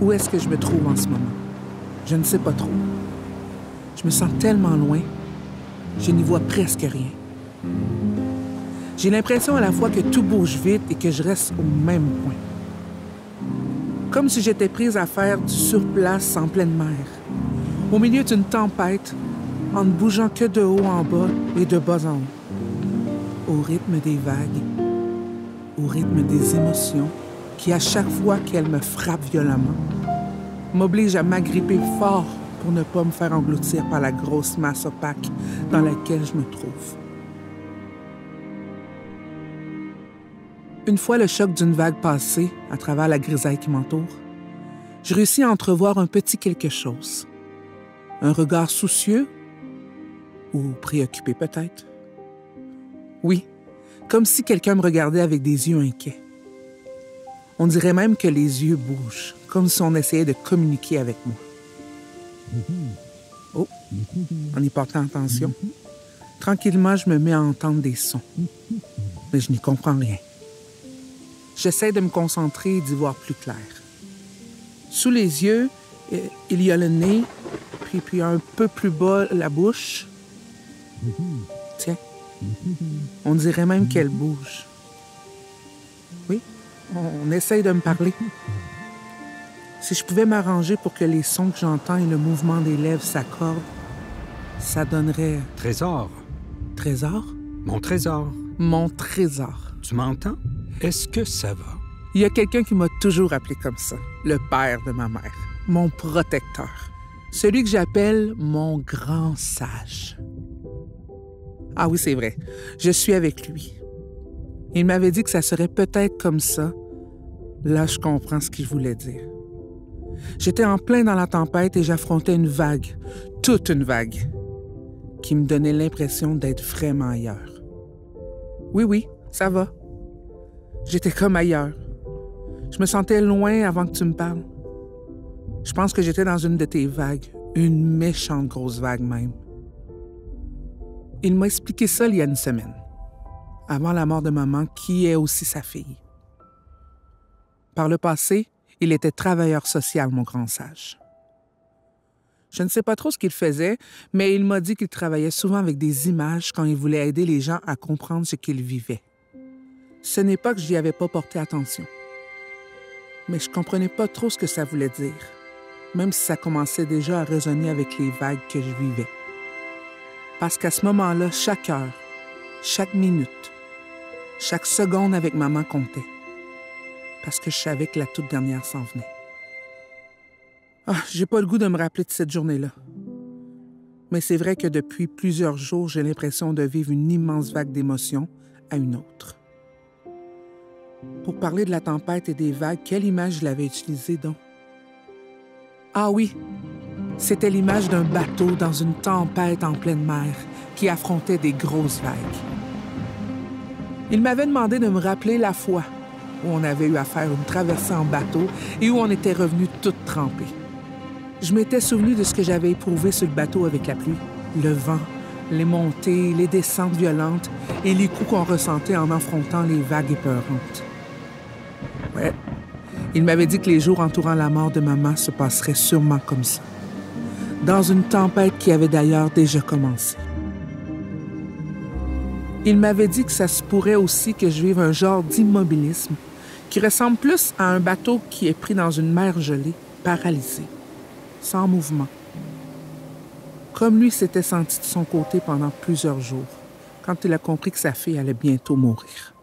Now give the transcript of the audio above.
Où est-ce que je me trouve en ce moment? Je ne sais pas trop. Je me sens tellement loin, je n'y vois presque rien. J'ai l'impression à la fois que tout bouge vite et que je reste au même point. Comme si j'étais prise à faire du surplace en pleine mer, au milieu d'une tempête, en ne bougeant que de haut en bas et de bas en haut, au rythme des vagues, au rythme des émotions qui, à chaque fois qu'elles me frappent violemment, m'obligent à m'agripper fort pour ne pas me faire engloutir par la grosse masse opaque dans laquelle je me trouve. Une fois le choc d'une vague passé à travers la grisaille qui m'entoure, je réussis à entrevoir un petit quelque chose. Un regard soucieux ou préoccupé peut-être. Oui, comme si quelqu'un me regardait avec des yeux inquiets. On dirait même que les yeux bougent, comme si on essayait de communiquer avec moi. Oh, en y portant attention, tranquillement, je me mets à entendre des sons. Mais je n'y comprends rien. J'essaie de me concentrer et d'y voir plus clair. Sous les yeux, il y a le nez, puis un peu plus bas, la bouche. Tiens, on dirait même qu'elle bouge. Oui, on essaye de me parler. Si je pouvais m'arranger pour que les sons que j'entends et le mouvement des lèvres s'accordent, ça donnerait... Trésor. Trésor? Mon trésor. Mon trésor. Tu m'entends? Est-ce que ça va? Il y a quelqu'un qui m'a toujours appelé comme ça, le père de ma mère, mon protecteur, celui que j'appelle mon grand sage. Ah oui, c'est vrai, je suis avec lui. Il m'avait dit que ça serait peut-être comme ça. Là, je comprends ce qu'il voulait dire. J'étais en plein dans la tempête et j'affrontais une vague, toute une vague, qui me donnait l'impression d'être vraiment ailleurs. Oui, ça va. J'étais comme ailleurs. Je me sentais loin avant que tu me parles. Je pense que j'étais dans une de tes vagues, une méchante grosse vague même. Il m'a expliqué ça il y a une semaine, avant la mort de maman, qui est aussi sa fille. Par le passé, il était travailleur social, mon grand sage. Je ne sais pas trop ce qu'il faisait, mais il m'a dit qu'il travaillait souvent avec des images quand il voulait aider les gens à comprendre ce qu'ils vivaient. Ce n'est pas que j'y avais pas porté attention. Mais je comprenais pas trop ce que ça voulait dire, même si ça commençait déjà à résonner avec les vagues que je vivais. Parce qu'à ce moment-là, chaque heure, chaque minute, chaque seconde avec maman comptait. Parce que je savais que la toute dernière s'en venait. Ah, j'ai pas le goût de me rappeler de cette journée-là. Mais c'est vrai que depuis plusieurs jours, j'ai l'impression de vivre une immense vague d'émotions à une autre. Pour parler de la tempête et des vagues, quelle image je l'avais utilisée donc? Ah oui, c'était l'image d'un bateau dans une tempête en pleine mer qui affrontait des grosses vagues. Il m'avait demandé de me rappeler la fois où on avait eu à faire une traversée en bateau et où on était revenu toutes trempées. Je m'étais souvenu de ce que j'avais éprouvé sur le bateau avec la pluie, le vent, les montées, les descentes violentes et les coups qu'on ressentait en affrontant les vagues épeurantes. Ouais, il m'avait dit que les jours entourant la mort de maman se passeraient sûrement comme ça, dans une tempête qui avait d'ailleurs déjà commencé. Il m'avait dit que ça se pourrait aussi que je vive un genre d'immobilisme qui ressemble plus à un bateau qui est pris dans une mer gelée, paralysé, sans mouvement. Comme lui s'était senti de son côté pendant plusieurs jours, quand il a compris que sa fille allait bientôt mourir.